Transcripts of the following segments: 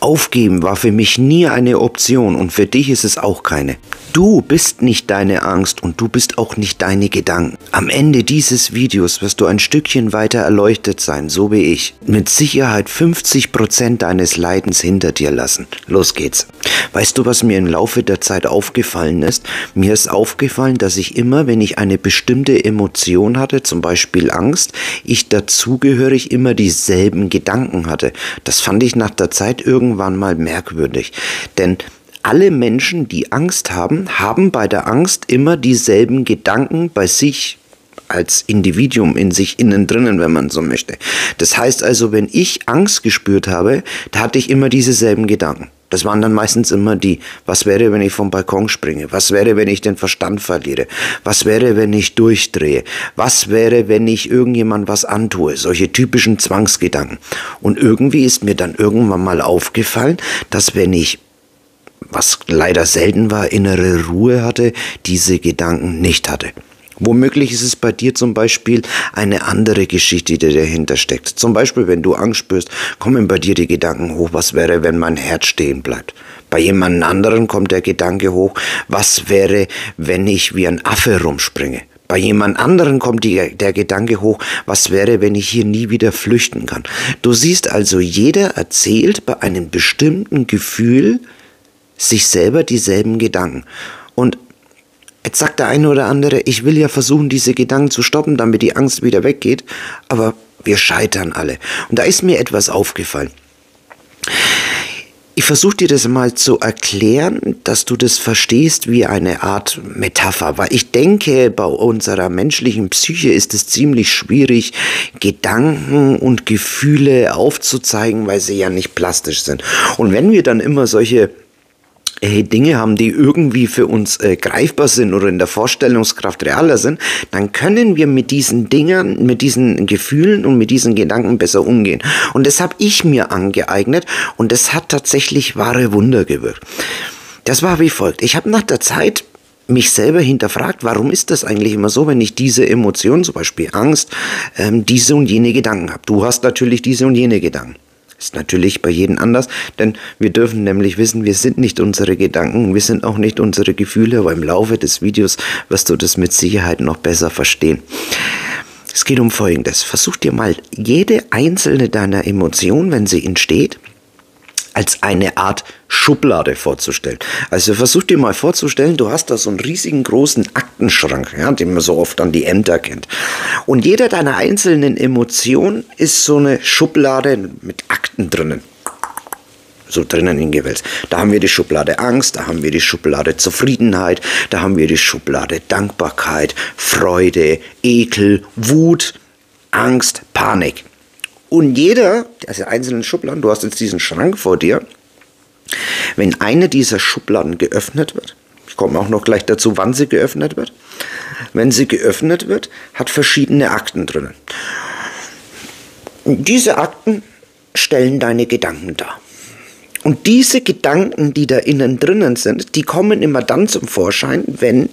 Aufgeben war für mich nie eine Option und für dich ist es auch keine. Du bist nicht deine Angst und du bist auch nicht deine Gedanken. Am Ende dieses Videos wirst du ein Stückchen weiter erleuchtet sein, so wie ich. Mit Sicherheit 50% deines Leidens hinter dir lassen. Los geht's. Weißt du, was mir im Laufe der Zeit aufgefallen ist? Mir ist aufgefallen, dass ich immer, wenn ich eine bestimmte Emotion hatte, zum Beispiel Angst, ich dazugehörig immer dieselben Gedanken hatte. Das fand ich nach der Zeit irgendwann mal merkwürdig. Denn alle Menschen, die Angst haben, haben bei der Angst immer dieselben Gedanken bei sich als Individuum in sich innen drinnen, wenn man so möchte. Das heißt also, wenn ich Angst gespürt habe, da hatte ich immer dieselben Gedanken. Das waren dann meistens immer die, was wäre, wenn ich vom Balkon springe? Was wäre, wenn ich den Verstand verliere? Was wäre, wenn ich durchdrehe? Was wäre, wenn ich irgendjemand was antue? Solche typischen Zwangsgedanken. Und irgendwie ist mir dann irgendwann mal aufgefallen, dass wenn ich, was leider selten war, innere Ruhe hatte, diese Gedanken nicht hatte. Womöglich ist es bei dir zum Beispiel eine andere Geschichte, die dahinter steckt. Zum Beispiel, wenn du Angst spürst, kommen bei dir die Gedanken hoch, was wäre, wenn mein Herz stehen bleibt. Bei jemand anderen kommt der Gedanke hoch, was wäre, wenn ich wie ein Affe rumspringe. Bei jemand anderen kommt der Gedanke hoch, was wäre, wenn ich hier nie wieder flüchten kann. Du siehst also, jeder erzählt bei einem bestimmten Gefühl sich selber dieselben Gedanken. Und jetzt sagt der eine oder andere, ich will ja versuchen, diese Gedanken zu stoppen, damit die Angst wieder weggeht, aber wir scheitern alle. Und da ist mir etwas aufgefallen. Ich versuche dir das mal zu erklären, dass du das verstehst wie eine Art Metapher, weil ich denke, bei unserer menschlichen Psyche ist es ziemlich schwierig, Gedanken und Gefühle aufzuzeigen, weil sie ja nicht plastisch sind. Und wenn wir dann immer solche Dinge haben, die irgendwie für uns greifbar sind oder in der Vorstellungskraft realer sind, dann können wir mit diesen Dingen, mit diesen Gefühlen und mit diesen Gedanken besser umgehen. Und das habe ich mir angeeignet und das hat tatsächlich wahre Wunder gewirkt. Das war wie folgt. Ich habe nach der Zeit mich selber hinterfragt, warum ist das eigentlich immer so, wenn ich diese Emotion, zum Beispiel Angst, diese und jene Gedanken habe. Du hast natürlich diese und jene Gedanken. Ist natürlich bei jedem anders, denn wir dürfen nämlich wissen, wir sind nicht unsere Gedanken, wir sind auch nicht unsere Gefühle, aber im Laufe des Videos wirst du das mit Sicherheit noch besser verstehen. Es geht um Folgendes. Versuch dir mal jede einzelne deiner Emotionen, wenn sie entsteht, als eine Art Schublade vorzustellen. Also versuch dir mal vorzustellen, du hast da so einen riesigen großen Aktenschrank, ja, den man so oft an die Ämter kennt. Und jeder deiner einzelnen Emotionen ist so eine Schublade mit Akten drinnen. So drinnen hingewälzt. Da haben wir die Schublade Angst, da haben wir die Schublade Zufriedenheit, da haben wir die Schublade Dankbarkeit, Freude, Ekel, Wut, Angst, Panik. Und jeder, also einzelnen Schubladen, du hast jetzt diesen Schrank vor dir, wenn eine dieser Schubladen geöffnet wird, ich komme auch noch gleich dazu, wann sie geöffnet wird, wenn sie geöffnet wird, hat verschiedene Akten drinnen. Und diese Akten stellen deine Gedanken dar. Und diese Gedanken, die da innen drinnen sind, die kommen immer dann zum Vorschein, wenn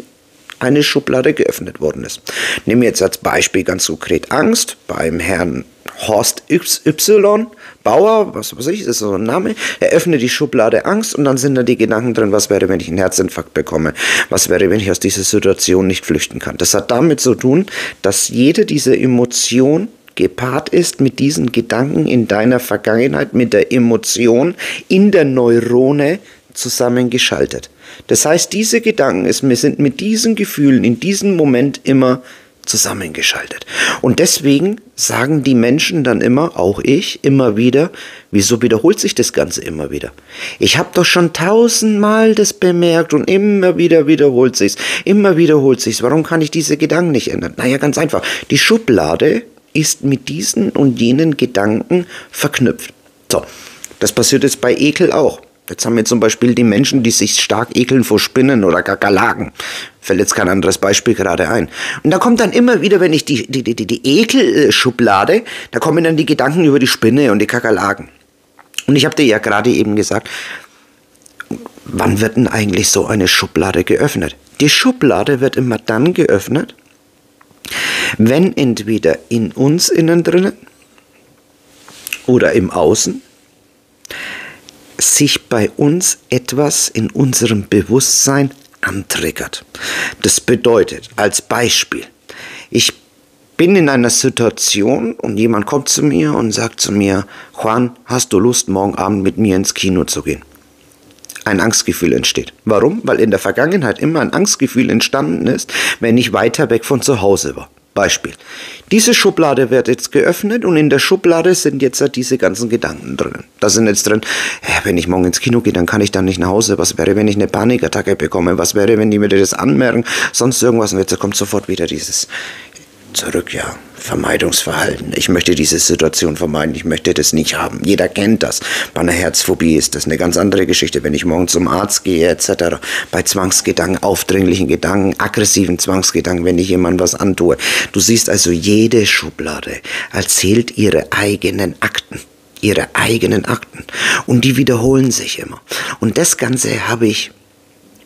eine Schublade geöffnet worden ist. Nehmen wir jetzt als Beispiel ganz konkret Angst beim Herrn Horst Y. Bauer, was weiß ich, ist so ein Name. Er öffnet die Schublade Angst und dann sind da die Gedanken drin, was wäre, wenn ich einen Herzinfarkt bekomme? Was wäre, wenn ich aus dieser Situation nicht flüchten kann? Das hat damit zu tun, dass jede dieser Emotionen gepaart ist mit diesen Gedanken in deiner Vergangenheit, mit der Emotion in der Neurone zusammengeschaltet. Das heißt, diese Gedanken sind mit diesen Gefühlen in diesem Moment immer zusammengeschaltet. Und deswegen sagen die Menschen dann immer, auch ich, immer wieder, wieso wiederholt sich das Ganze immer wieder? Ich habe doch schon 1000-mal das bemerkt und immer wieder wiederholt sich's. Immer wiederholt sich's. Warum kann ich diese Gedanken nicht ändern? Naja, ganz einfach. Die Schublade ist mit diesen und jenen Gedanken verknüpft. So, das passiert jetzt bei Ekel auch. Jetzt haben wir zum Beispiel die Menschen, die sich stark ekeln vor Spinnen oder Kakerlaken. Fällt jetzt kein anderes Beispiel gerade ein. Und da kommt dann immer wieder, wenn ich die Ekelschublade, da kommen dann die Gedanken über die Spinne und die Kakerlaken. Und ich habe dir ja gerade eben gesagt, wann wird denn eigentlich so eine Schublade geöffnet? Die Schublade wird immer dann geöffnet, wenn entweder in uns innen drinnen oder im Außen sich bei uns etwas in unserem Bewusstsein antriggert. Das bedeutet, als Beispiel, ich bin in einer Situation und jemand kommt zu mir und sagt zu mir, Juan, hast du Lust, morgen Abend mit mir ins Kino zu gehen? Ein Angstgefühl entsteht. Warum? Weil in der Vergangenheit immer ein Angstgefühl entstanden ist, wenn ich weiter weg von zu Hause war. Beispiel. Diese Schublade wird jetzt geöffnet und in der Schublade sind jetzt diese ganzen Gedanken drin. Da sind jetzt drin, wenn ich morgen ins Kino gehe, dann kann ich dann nicht nach Hause. Was wäre, wenn ich eine Panikattacke bekomme? Was wäre, wenn die mir das anmerken? Sonst irgendwas. Und jetzt kommt sofort wieder dieses zurück, ja, Vermeidungsverhalten. Ich möchte diese Situation vermeiden, ich möchte das nicht haben. Jeder kennt das. Bei einer Herzphobie ist das eine ganz andere Geschichte. Wenn ich morgen zum Arzt gehe, etc. Bei Zwangsgedanken, aufdringlichen Gedanken, aggressiven Zwangsgedanken, wenn ich jemandem was antue. Du siehst also, jede Schublade erzählt ihre eigenen Akten. Ihre eigenen Akten. Und die wiederholen sich immer. Und das Ganze habe ich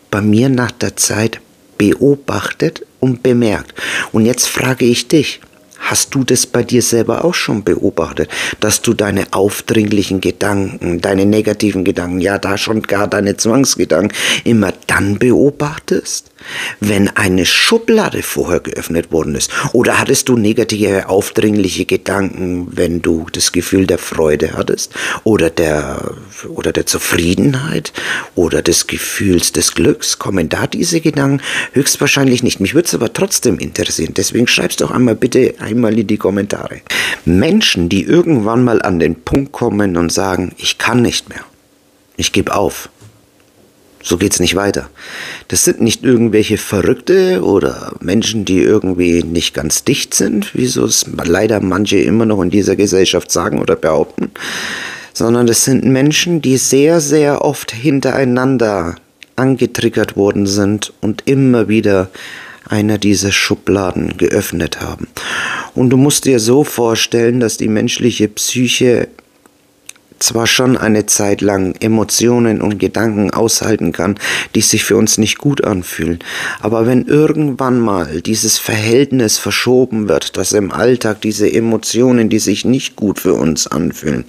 bei mir nach der Zeit beobachtet und bemerkt. Und jetzt frage ich dich, hast du das bei dir selber auch schon beobachtet, dass du deine aufdringlichen Gedanken, deine negativen Gedanken, ja da schon gar deine Zwangsgedanken immer dann beobachtest, wenn eine Schublade vorher geöffnet worden ist? Oder hattest du negative, aufdringliche Gedanken, wenn du das Gefühl der Freude hattest oder der Zufriedenheit oder des Gefühls des Glücks? Kommen da diese Gedanken? Höchstwahrscheinlich nicht. Mich würde es aber trotzdem interessieren. Deswegen schreib's doch bitte einmal in die Kommentare. Menschen, die irgendwann mal an den Punkt kommen und sagen, ich kann nicht mehr, ich gebe auf. So geht's nicht weiter. Das sind nicht irgendwelche Verrückte oder Menschen, die irgendwie nicht ganz dicht sind, wie so es leider manche immer noch in dieser Gesellschaft sagen oder behaupten, sondern das sind Menschen, die sehr, sehr oft hintereinander angetriggert worden sind und immer wieder einer dieser Schubladen geöffnet haben. Und du musst dir so vorstellen, dass die menschliche Psyche zwar schon eine Zeit lang Emotionen und Gedanken aushalten kann, die sich für uns nicht gut anfühlen, aber wenn irgendwann mal dieses Verhältnis verschoben wird, dass im Alltag diese Emotionen, die sich nicht gut für uns anfühlen,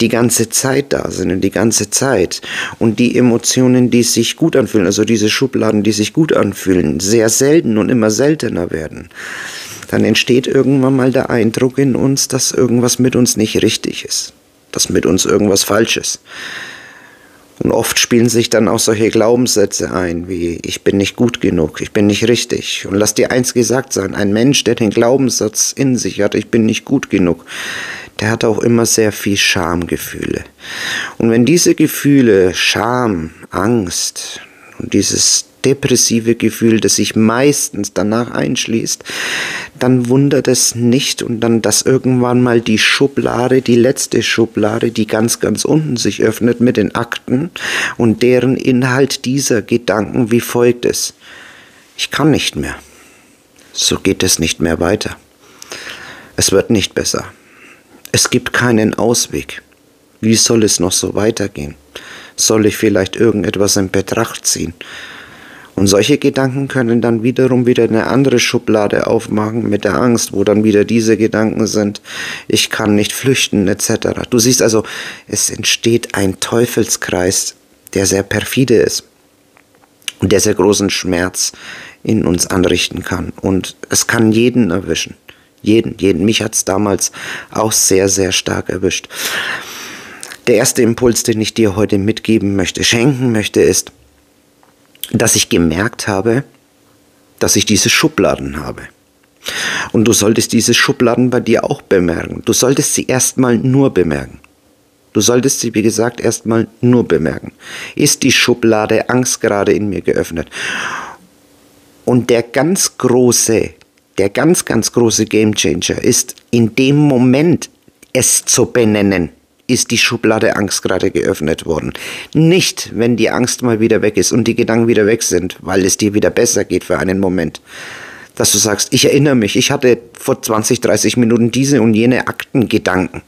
die ganze Zeit da sind und die ganze Zeit und die Emotionen, die sich gut anfühlen, also diese Schubladen, die sich gut anfühlen, sehr selten und immer seltener werden, dann entsteht irgendwann mal der Eindruck in uns, dass irgendwas mit uns nicht richtig ist. Dass mit uns irgendwas falsch ist. Und oft spielen sich dann auch solche Glaubenssätze ein, wie ich bin nicht gut genug, ich bin nicht richtig. Und lass dir eins gesagt sein, ein Mensch, der den Glaubenssatz in sich hat, ich bin nicht gut genug, der hat auch immer sehr viel Schamgefühle. Und wenn diese Gefühle, Scham, Angst und dieses depressive Gefühl, das sich meistens danach einschließt, dann wundert es nicht und dann, dass irgendwann mal die Schublade, die letzte Schublade, die ganz, ganz unten sich öffnet mit den Akten und deren Inhalt dieser Gedanken wie folgt ist. Ich kann nicht mehr. So geht es nicht mehr weiter. Es wird nicht besser. Es gibt keinen Ausweg. Wie soll es noch so weitergehen? Soll ich vielleicht irgendetwas in Betracht ziehen? Und solche Gedanken können dann wiederum wieder eine andere Schublade aufmachen mit der Angst, wo dann wieder diese Gedanken sind, ich kann nicht flüchten etc. Du siehst also, es entsteht ein Teufelskreis, der sehr perfide ist und der sehr großen Schmerz in uns anrichten kann. Und es kann jeden erwischen. Jeden. Mich hat es damals auch sehr, sehr stark erwischt. Der erste Impuls, den ich dir heute mitgeben möchte, schenken möchte, ist, dass ich gemerkt habe, dass ich diese Schubladen habe. Und du solltest diese Schubladen bei dir auch bemerken. Du solltest sie erstmal nur bemerken. Du solltest sie, wie gesagt, erstmal nur bemerken. Ist die Schublade Angst gerade in mir geöffnet? Und der ganz, ganz große Gamechanger ist, in dem Moment es zu benennen. Ist die Schublade Angst gerade geöffnet worden. Nicht, wenn die Angst mal wieder weg ist und die Gedanken wieder weg sind, weil es dir wieder besser geht für einen Moment. Dass du sagst, ich erinnere mich, ich hatte vor 20, 30 Minuten diese und jene Aktengedanken.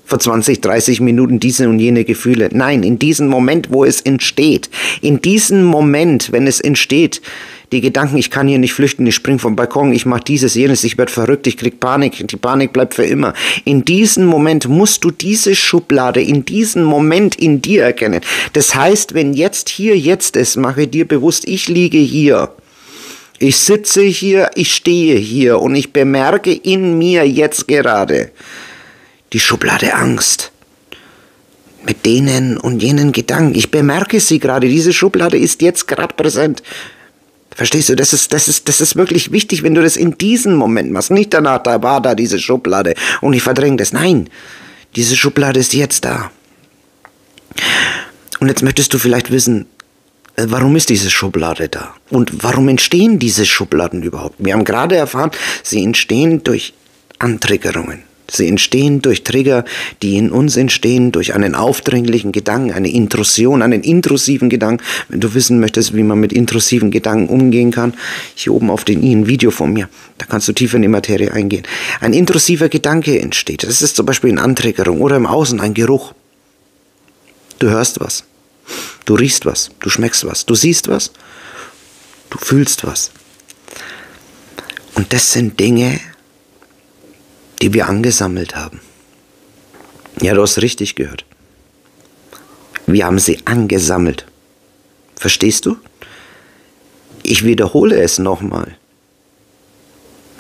Vor 20, 30 Minuten diese und jene Gefühle. Nein, in diesem Moment, wo es entsteht, in diesem Moment, wenn es entsteht, Die Gedanken, ich kann hier nicht flüchten, ich spring vom Balkon, ich mache dieses, jenes, ich werde verrückt, ich krieg Panik, die Panik bleibt für immer. In diesem Moment musst du diese Schublade, in diesem Moment in dir erkennen. Das heißt, wenn jetzt hier, jetzt ist, mache dir bewusst, ich liege hier. Ich sitze hier, ich stehe hier und ich bemerke in mir jetzt gerade die Schublade Angst. Mit denen und jenen Gedanken. Ich bemerke sie gerade. Diese Schublade ist jetzt gerade präsent. Verstehst du? Das ist wirklich wichtig, wenn du das in diesem Moment machst. Nicht danach, da war da diese Schublade und ich verdränge das. Nein, diese Schublade ist jetzt da. Und jetzt möchtest du vielleicht wissen, warum ist diese Schublade da? Und warum entstehen diese Schubladen überhaupt? Wir haben gerade erfahren, sie entstehen durch Antriggerungen. Sie entstehen durch Trigger, die in uns entstehen, durch einen aufdringlichen Gedanken, eine Intrusion, einen intrusiven Gedanken. Wenn du wissen möchtest, wie man mit intrusiven Gedanken umgehen kann, hier oben auf den i ein Video von mir, da kannst du tiefer in die Materie eingehen. Ein intrusiver Gedanke entsteht. Das ist zum Beispiel eine Antriggerung oder im Außen ein Geruch. Du hörst was. Du riechst was, du schmeckst was, du siehst was, du fühlst was. Und das sind Dinge, die wir angesammelt haben. Ja, du hast richtig gehört. Wir haben sie angesammelt. Verstehst du? Ich wiederhole es nochmal,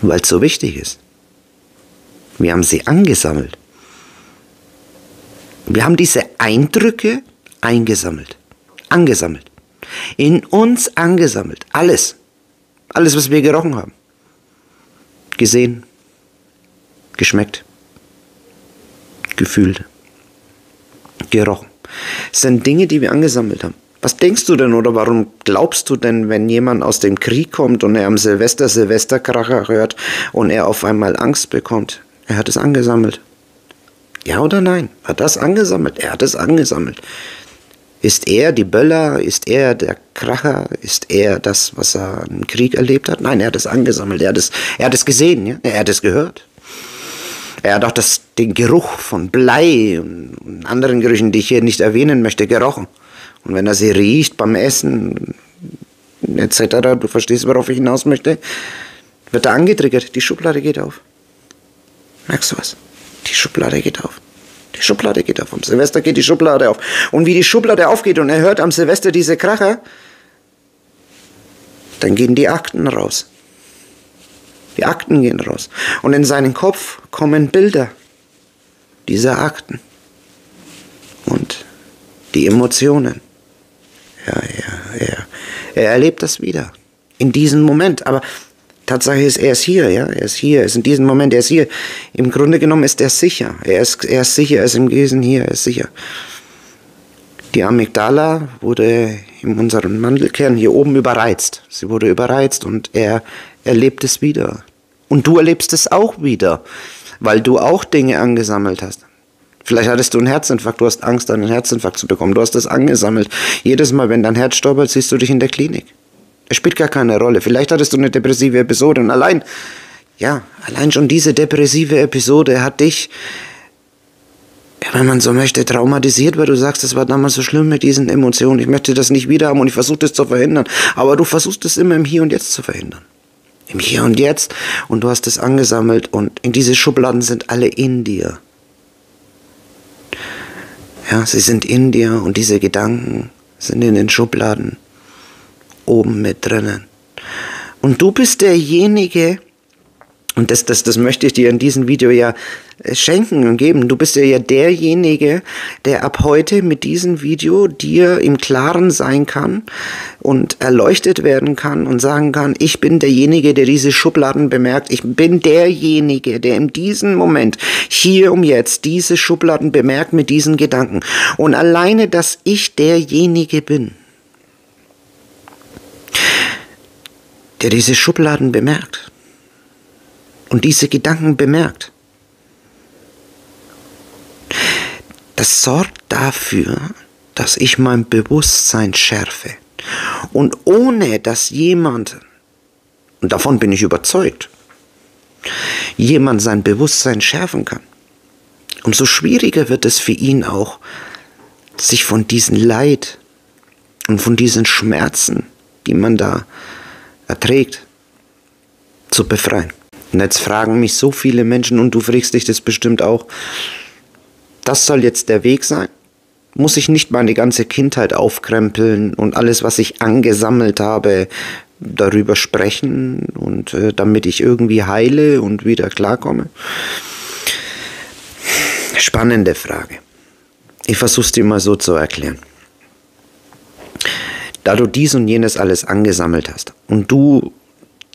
weil es so wichtig ist. Wir haben sie angesammelt. Wir haben diese Eindrücke eingesammelt. Angesammelt. In uns angesammelt. Alles. Alles, was wir gerochen haben. Gesehen. Geschmeckt. Gefühlt. Gerochen. Es sind Dinge, die wir angesammelt haben. Was denkst du denn oder warum glaubst du denn, wenn jemand aus dem Krieg kommt und er am Silvesterkracher hört und er auf einmal Angst bekommt? Er hat es angesammelt. Ja oder nein? Hat das angesammelt? Er hat es angesammelt. Ist er die Böller? Ist er der Kracher? Ist er das, was er im Krieg erlebt hat? Nein, er hat es angesammelt. Er hat es gesehen. Ja? Er hat es gehört. Er hat auch den Geruch von Blei und anderen Gerüchen, die ich hier nicht erwähnen möchte, gerochen. Und wenn er sie riecht beim Essen etc., du verstehst, worauf ich hinaus möchte, wird er angetriggert. Die Schublade geht auf. Merkst du was? Die Schublade geht auf. Die Schublade geht auf. Am Silvester geht die Schublade auf. Und wie die Schublade aufgeht und er hört am Silvester diese Kracher, dann gehen die Akten raus. Die Akten gehen raus. Und in seinen Kopf kommen Bilder dieser Akten. Und die Emotionen. Ja. Er erlebt das wieder. In diesem Moment. Aber Tatsache ist, er ist hier, ja. Er ist hier, er ist in diesem Moment, er ist hier. Im Grunde genommen ist er sicher. Er ist sicher, er ist im Wesen hier, er ist sicher. Die Amygdala wurde in unserem Mandelkern hier oben überreizt. Sie wurde überreizt und er erlebt es wieder. Und du erlebst es auch wieder, weil du auch Dinge angesammelt hast. Vielleicht hattest du einen Herzinfarkt, du hast Angst, einen Herzinfarkt zu bekommen. Du hast das angesammelt. Jedes Mal, wenn dein Herz stolpert, siehst du dich in der Klinik. Es spielt gar keine Rolle. Vielleicht hattest du eine depressive Episode und allein schon diese depressive Episode hat dich, wenn man so möchte, traumatisiert, weil du sagst, es war damals so schlimm mit diesen Emotionen. Ich möchte das nicht wieder haben und ich versuche das zu verhindern. Aber du versuchst es immer im Hier und Jetzt zu verhindern. Im Hier und Jetzt. Und du hast es angesammelt und in diese Schubladen sind alle in dir. Ja, sie sind in dir und diese Gedanken sind in den Schubladen oben mit drinnen. Und du bist derjenige, und das möchte ich dir in diesem Video ja schenken und geben. Du bist ja derjenige, der ab heute mit diesem Video dir im Klaren sein kann und erleuchtet werden kann und sagen kann, ich bin derjenige, der diese Schubladen bemerkt. Ich bin derjenige, der in diesem Moment, hier und jetzt, diese Schubladen bemerkt mit diesen Gedanken. Und alleine, dass ich derjenige bin, der diese Schubladen bemerkt und diese Gedanken bemerkt, das sorgt dafür, dass ich mein Bewusstsein schärfe. Und ohne dass jemand, und davon bin ich überzeugt, jemand sein Bewusstsein schärfen kann, umso schwieriger wird es für ihn auch, sich von diesem Leid und von diesen Schmerzen, die man da erträgt, zu befreien. Und jetzt fragen mich so viele Menschen, und du fragst dich das bestimmt auch, das soll jetzt der Weg sein? Muss ich nicht meine ganze Kindheit aufkrempeln und alles, was ich angesammelt habe, darüber sprechen und damit ich irgendwie heile und wieder klarkomme? Spannende Frage. Ich versuche es dir mal so zu erklären. Da du dies und jenes alles angesammelt hast und du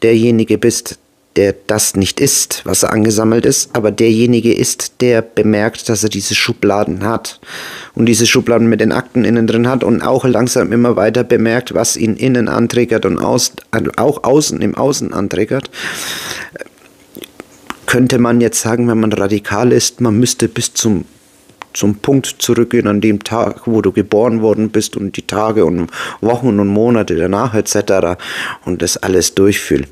derjenige bist, der das nicht ist, was er angesammelt ist, aber derjenige ist, der bemerkt, dass er diese Schubladen hat und diese Schubladen mit den Akten innen drin hat und auch langsam immer weiter bemerkt, was ihn innen antriggert und auch außen, im Außen antriggert, könnte man jetzt sagen, wenn man radikal ist, man müsste bis zum Punkt zurückgehen an dem Tag, wo du geboren worden bist und die Tage und Wochen und Monate danach etc. und das alles durchfühlen.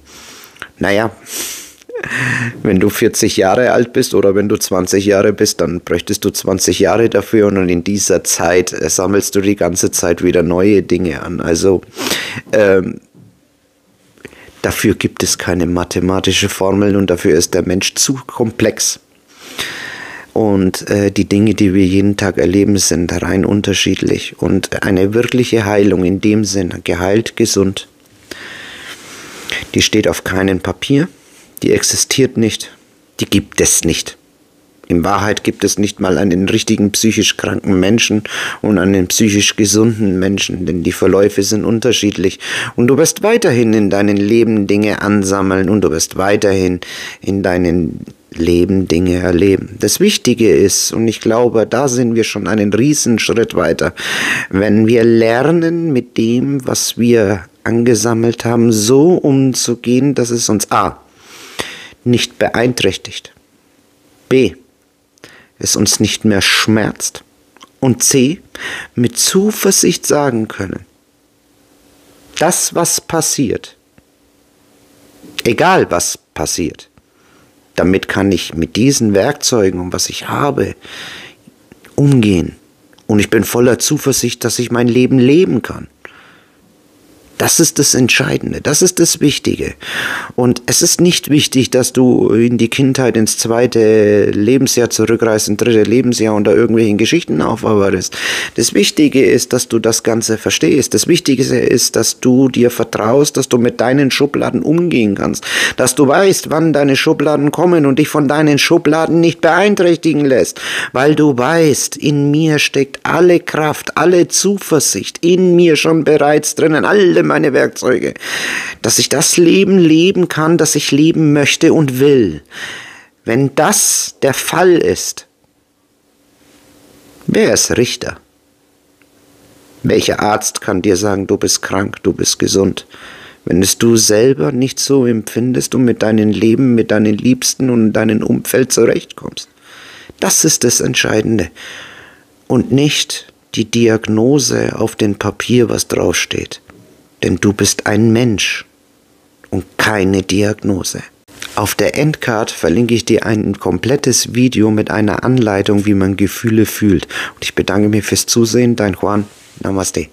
Naja, wenn du 40 Jahre alt bist oder wenn du 20 Jahre bist, dann bräuchtest du 20 Jahre dafür und in dieser Zeit sammelst du die ganze Zeit wieder neue Dinge an. Also dafür gibt es keine mathematische Formel und dafür ist der Mensch zu komplex. Und die Dinge, die wir jeden Tag erleben, sind rein unterschiedlich. Und eine wirkliche Heilung in dem Sinne, geheilt, gesund, die steht auf keinem Papier, die existiert nicht, die gibt es nicht. In Wahrheit gibt es nicht mal einen richtigen psychisch kranken Menschen und einen psychisch gesunden Menschen, denn die Verläufe sind unterschiedlich. Und du wirst weiterhin in deinem Leben Dinge ansammeln und du wirst weiterhin in deinem Leben Dinge erleben. Das Wichtige ist, und ich glaube, da sind wir schon einen riesen Schritt weiter, wenn wir lernen, mit dem, was wir angesammelt haben, so umzugehen, dass es uns a. nicht beeinträchtigt, b. es uns nicht mehr schmerzt und c. mit Zuversicht sagen können, das, was passiert, egal was passiert, damit kann ich mit diesen Werkzeugen und was ich habe, umgehen. Und ich bin voller Zuversicht, dass ich mein Leben leben kann. Das ist das Entscheidende, das ist das Wichtige. Und es ist nicht wichtig, dass du in die Kindheit, ins 2. Lebensjahr zurückreist, ins 3. Lebensjahr und da irgendwelchen Geschichten aufarbeitest. Das Wichtige ist, dass du das Ganze verstehst. Das Wichtige ist, dass du dir vertraust, dass du mit deinen Schubladen umgehen kannst. Dass du weißt, wann deine Schubladen kommen und dich von deinen Schubladen nicht beeinträchtigen lässt. Weil du weißt, in mir steckt alle Kraft, alle Zuversicht, in mir schon bereits drinnen, alle meine Werkzeuge, dass ich das Leben leben kann, das ich leben möchte und will. Wenn das der Fall ist, wer ist Richter? Welcher Arzt kann dir sagen, du bist krank, du bist gesund? Wenn es du selber nicht so empfindest und mit deinem Leben, mit deinen Liebsten und deinem Umfeld zurechtkommst. Das ist das Entscheidende. Und nicht die Diagnose auf dem Papier, was draufsteht. Denn du bist ein Mensch und keine Diagnose. Auf der Endcard verlinke ich dir ein komplettes Video mit einer Anleitung, wie man Gefühle fühlt. Und ich bedanke mich fürs Zusehen. Dein Juan. Namaste.